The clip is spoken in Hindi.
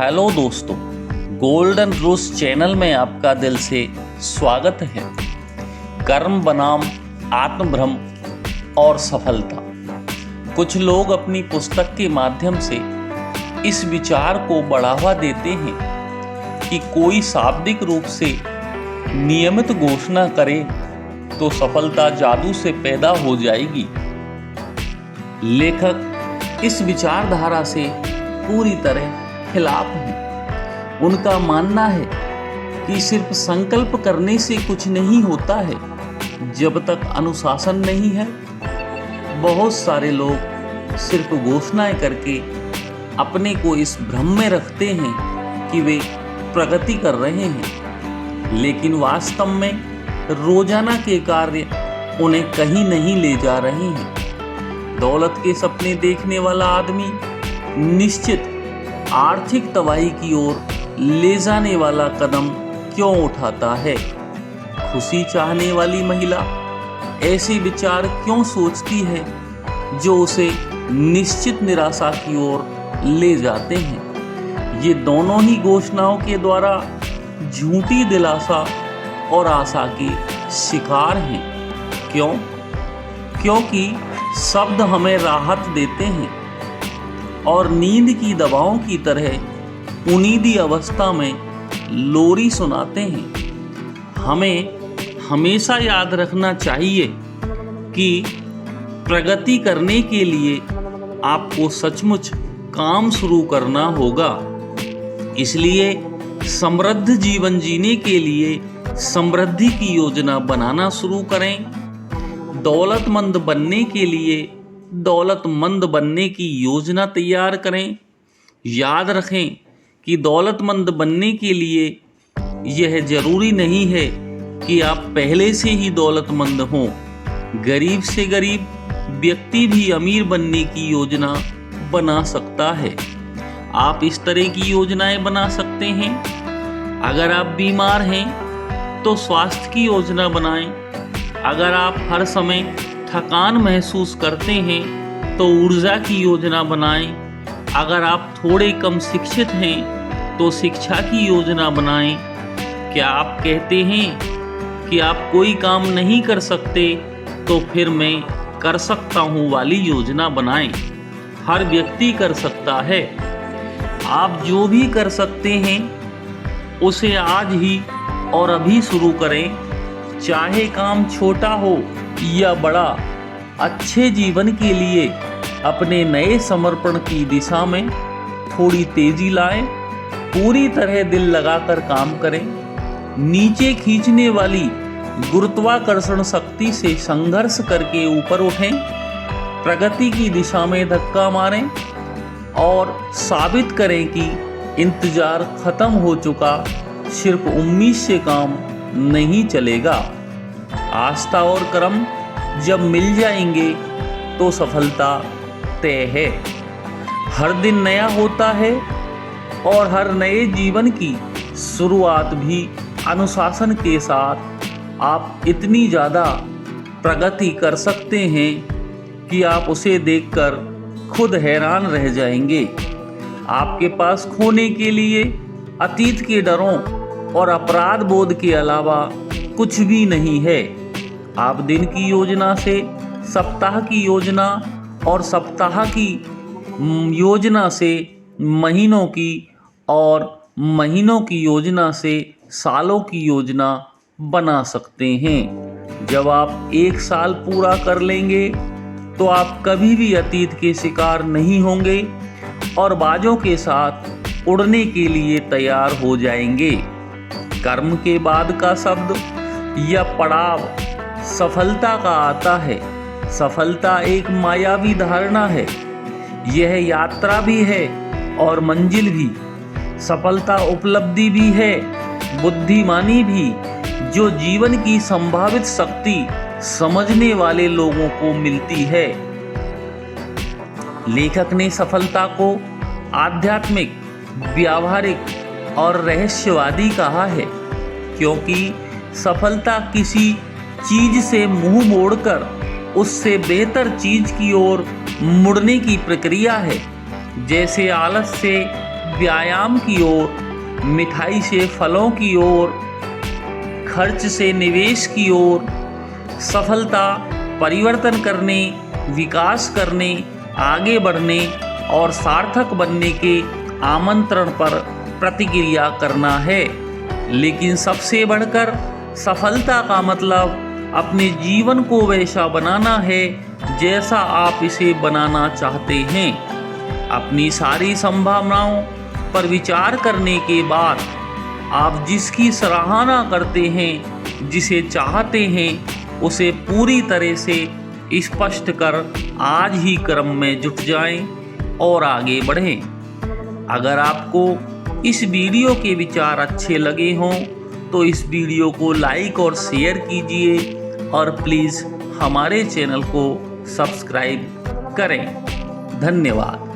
हेलो दोस्तों, गोल्डन रूस चैनल में आपका दिल से स्वागत है। कर्म बनाम आत्मभ्रम और सफलता। कुछ लोग अपनी पुस्तक के माध्यम से इस विचार को बढ़ावा देते हैं कि कोई शाब्दिक रूप से नियमित घोषणा करे तो सफलता जादू से पैदा हो जाएगी। लेखक इस विचारधारा से पूरी तरह खिलाफ है। उनका मानना है कि सिर्फ संकल्प करने से कुछ नहीं होता है जब तक अनुशासन नहीं है। बहुत सारे लोग सिर्फ घोषणाएं करके अपने को इस भ्रम में रखते हैं कि वे प्रगति कर रहे हैं, लेकिन वास्तव में रोजाना के कार्य उन्हें कहीं नहीं ले जा रहे हैं। दौलत के सपने देखने वाला आदमी निश्चित आर्थिक तबाही की ओर ले जाने वाला कदम क्यों उठाता है? खुशी चाहने वाली महिला ऐसे विचार क्यों सोचती है जो उसे निश्चित निराशा की ओर ले जाते हैं? ये दोनों ही घोषणाओं के द्वारा झूठी दिलासा और आशा के शिकार हैं। क्यों? क्योंकि शब्द हमें राहत देते हैं और नींद की दवाओं की तरह उनीदी अवस्था में लोरी सुनाते हैं। हमें हमेशा याद रखना चाहिए कि प्रगति करने के लिए आपको सचमुच काम शुरू करना होगा। इसलिए समृद्ध जीवन जीने के लिए समृद्धि की योजना बनाना शुरू करें। दौलतमंद बनने के लिए दौलतमंद बनने की योजना तैयार करें। याद रखें कि दौलतमंद बनने के लिए यह जरूरी नहीं है कि आप पहले से ही दौलतमंद हों। गरीब से गरीब व्यक्ति भी अमीर बनने की योजना बना सकता है। आप इस तरह की योजनाएं बना सकते हैं। अगर आप बीमार हैं तो स्वास्थ्य की योजना बनाएं। अगर आप हर समय थकान महसूस करते हैं तो ऊर्जा की योजना बनाएं। अगर आप थोड़े कम शिक्षित हैं तो शिक्षा की योजना बनाएं। क्या आप कहते हैं कि आप कोई काम नहीं कर सकते तो फिर मैं कर सकता हूं वाली योजना बनाएं। हर व्यक्ति कर सकता है। आप जो भी कर सकते हैं उसे आज ही और अभी शुरू करें। चाहे काम छोटा हो या बड़ा, अच्छे जीवन के लिए अपने नए समर्पण की दिशा में थोड़ी तेजी लाएं। पूरी तरह दिल लगाकर काम करें। नीचे खींचने वाली गुरुत्वाकर्षण शक्ति से संघर्ष करके ऊपर उठें। प्रगति की दिशा में धक्का मारें और साबित करें कि इंतजार खत्म हो चुका। सिर्फ उम्मीद से काम नहीं चलेगा। आस्था और कर्म जब मिल जाएंगे तो सफलता तय है। हर दिन नया होता है और हर नए जीवन की शुरुआत भी अनुशासन के साथ आप इतनी ज़्यादा प्रगति कर सकते हैं कि आप उसे देखकर खुद हैरान रह जाएंगे। आपके पास खोने के लिए अतीत के डरों और अपराध बोध के अलावा कुछ भी नहीं है। आप दिन की योजना से सप्ताह की योजना और सप्ताह की योजना से महीनों की और महीनों की योजना से सालों की योजना बना सकते हैं। जब आप एक साल पूरा कर लेंगे तो आप कभी भी अतीत के शिकार नहीं होंगे और बाजों के साथ उड़ने के लिए तैयार हो जाएंगे। कर्म के बाद का शब्द या पड़ाव सफलता का आता है। सफलता एक मायावी धारणा है। यह यात्रा भी है और मंजिल भी। सफलता उपलब्धि भी है, बुद्धिमानी भी, जो जीवन की संभावित शक्ति समझने वाले लोगों को मिलती है। लेखक ने सफलता को आध्यात्मिक, व्यावहारिक और रहस्यवादी कहा है, क्योंकि सफलता किसी चीज से मुंह मोड़कर उससे बेहतर चीज की ओर मुड़ने की प्रक्रिया है। जैसे आलस से व्यायाम की ओर, मिठाई से फलों की ओर, खर्च से निवेश की ओर, सफलता, परिवर्तन करने, विकास करने, आगे बढ़ने और सार्थक बनने के आमंत्रण पर प्रतिक्रिया करना है। लेकिन सबसे बढ़कर सफलता का मतलब अपने जीवन को वैसा बनाना है जैसा आप इसे बनाना चाहते हैं। अपनी सारी संभावनाओं पर विचार करने के बाद आप जिसकी सराहना करते हैं, जिसे चाहते हैं, उसे पूरी तरह से स्पष्ट कर आज ही कर्म में जुट जाएं और आगे बढ़ें। अगर आपको इस वीडियो के विचार अच्छे लगे हों तो इस वीडियो को लाइक और शेयर कीजिए और प्लीज़ हमारे चैनल को सब्सक्राइब करें। धन्यवाद।